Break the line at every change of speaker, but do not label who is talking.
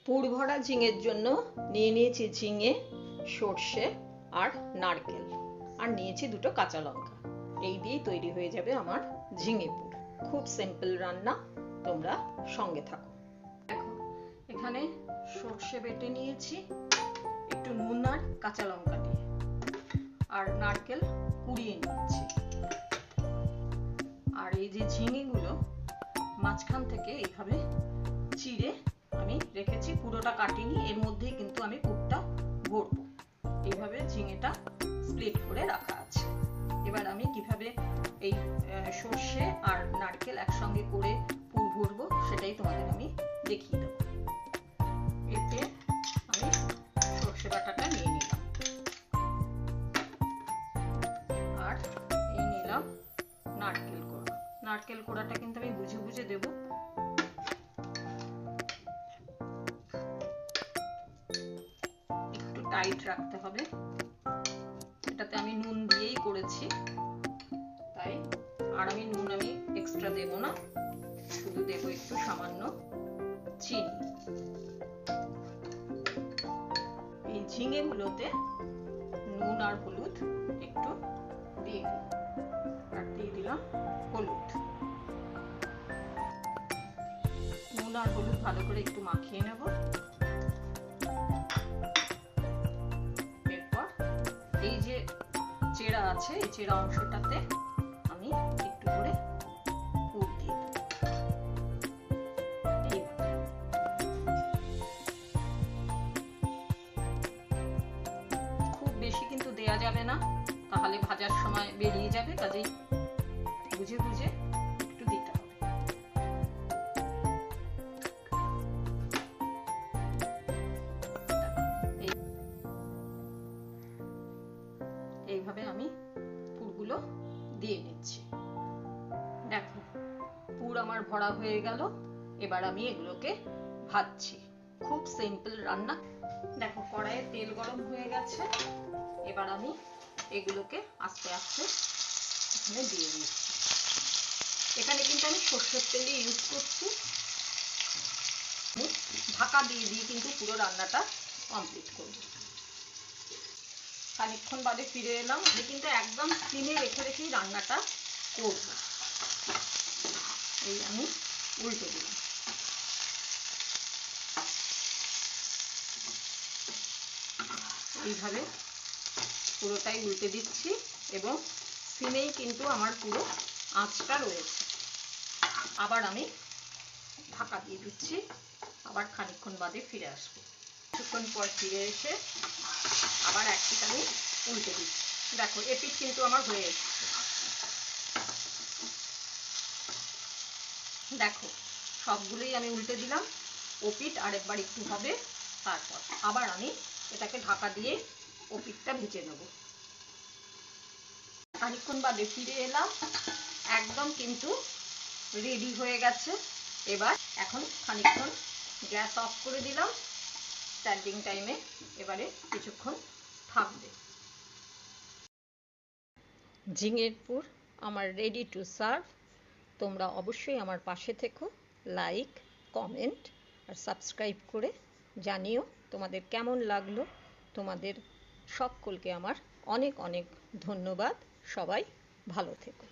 পুর ভরা ঝিঙের জন্য নিয়ে নিয়েছি ঝিঙে, সর্ষে আর নারকেল, আর নিয়েছি দুটো কাঁচা লঙ্কা। এই দিয়েই তৈরি হয়ে যাবে আমার ঝিঙে পুর। খুব সিম্পল রান্না, তোমরা সঙ্গে থাকো। দেখো, এখানে সর্ষে বেটে নিয়েছি একটু নুন আর কাঁচা লঙ্কা দিয়ে, আর নারকেল কুড়িয়ে নিয়েছি। আর এই যে ঝিঙেগুলো মাঝখান থেকে এইভাবে চিড়ে আমি রেখেছি, পুরোটা কাটিনি, এর মধ্যেই কিন্তু আমি পুরটা ভরবো। এইভাবে ঝিঙেটা স্প্লিট করে রাখা আছে। এবার আমি কিভাবে এই সর্ষে আর নারকেল একসঙ্গে করে পুর ভরবো সেটাই তোমাদের আমি দেখিয়ে দেবো। এতে আমি সর্ষে বাটাটা নিয়ে নিলাম, আর এই নিলাম নারকেল কোড়া। নারকেল কোড়াটা কিন্তু আমি বুঝে বুঝে দেবো। একটু টাইট রাখতে হবে, এটাতে আমি নুন দিয়েই করেছি তাই, আর আমি নুন এক্সট্রা দেব না, শুধু দেব একটু সামান্য চিনি। এই ঝিঙে গুলোতে নুন আর হলুদ একটু দিয়ে দিই, আর দিয়ে দিলাম হলুদ। নুন আর হলুদ ভালো করে একটু মাখিয়ে নেব। এরপর এই যে চেরা আছে, এই চেরা অংশটাতে আমি একটু করে পুর দিয়ে দেব। খুব বেশি কিন্তু দেয়া যাবে না, তাহলে ভাজার সময় বেরিয়ে যাবে, কাজেই বুঝে বুঝে একটু দিতে হবে। এইভাবে আমি পুরগুলো দিয়ে নিচ্ছি। দেখো, পুর আমার ভরা হয়ে গেল। এবার আমি এগুলোকে ভাজছি। খুব সিম্পল রান্না। দেখো, কড়াইয়ে তেল গরম হয়ে গেছে। এবার আমি এগুলোকে আস্তে আস্তে এখানে দিয়ে দিচ্ছি। এখানে কিন্তু আমি সর্ষের তেলই ইউজ করছি। ঢাকা দিয়ে দিয়ে কিন্তু পুরো রান্নাটা কমপ্লিট করব। খানিকক্ষণ বাদে ফিরে এলাম। আমি কিন্তু একদম সিমে রেখে রেখেই রান্নাটা করব। এই আমি উল্টে দিলাম। এইভাবে পুরোটাই উল্টে দিচ্ছি, এবং সিমেই কিন্তু আমার পুরো আঁচটা রয়েছে। আবার আমি ঢাকা দিয়ে দিচ্ছি, আবার খানিকক্ষণ বাদে ফিরে আসবো। কিছুক্ষণ পর ফিরে এসে আবার একটি আমি উল্টে দিচ্ছি। দেখো, এপিঠ কিন্তু আমার হয়ে এসেছে। দেখো, সবগুলোই আমি উল্টে দিলাম। ওপিঠ আরেকবার একটু হবে, তারপর আবার আমি এটাকে ঢাকা দিয়ে ওপিঠটা ভেজে নেব। খানিকক্ষণ বাদে ফিরে এলাম। একদম কিন্তু রেডি হয়ে গেছে। এবার এখন খানিকক্ষণ গ্যাস অফ করে দিলাম। স্ট্যান্ডিং টাইমে এবারে কিছুক্ষণ থাকবে। ঝিঙের পুর আমার রেডি টু সার্ভ। তোমরা অবশ্যই আমার পাশে থেকো, লাইক, কমেন্ট আর সাবস্ক্রাইব করে জানিও তোমাদের কেমন লাগলো। তোমাদের সকলকে আমার অনেক অনেক ধন্যবাদ। সবাই ভালো থেকো।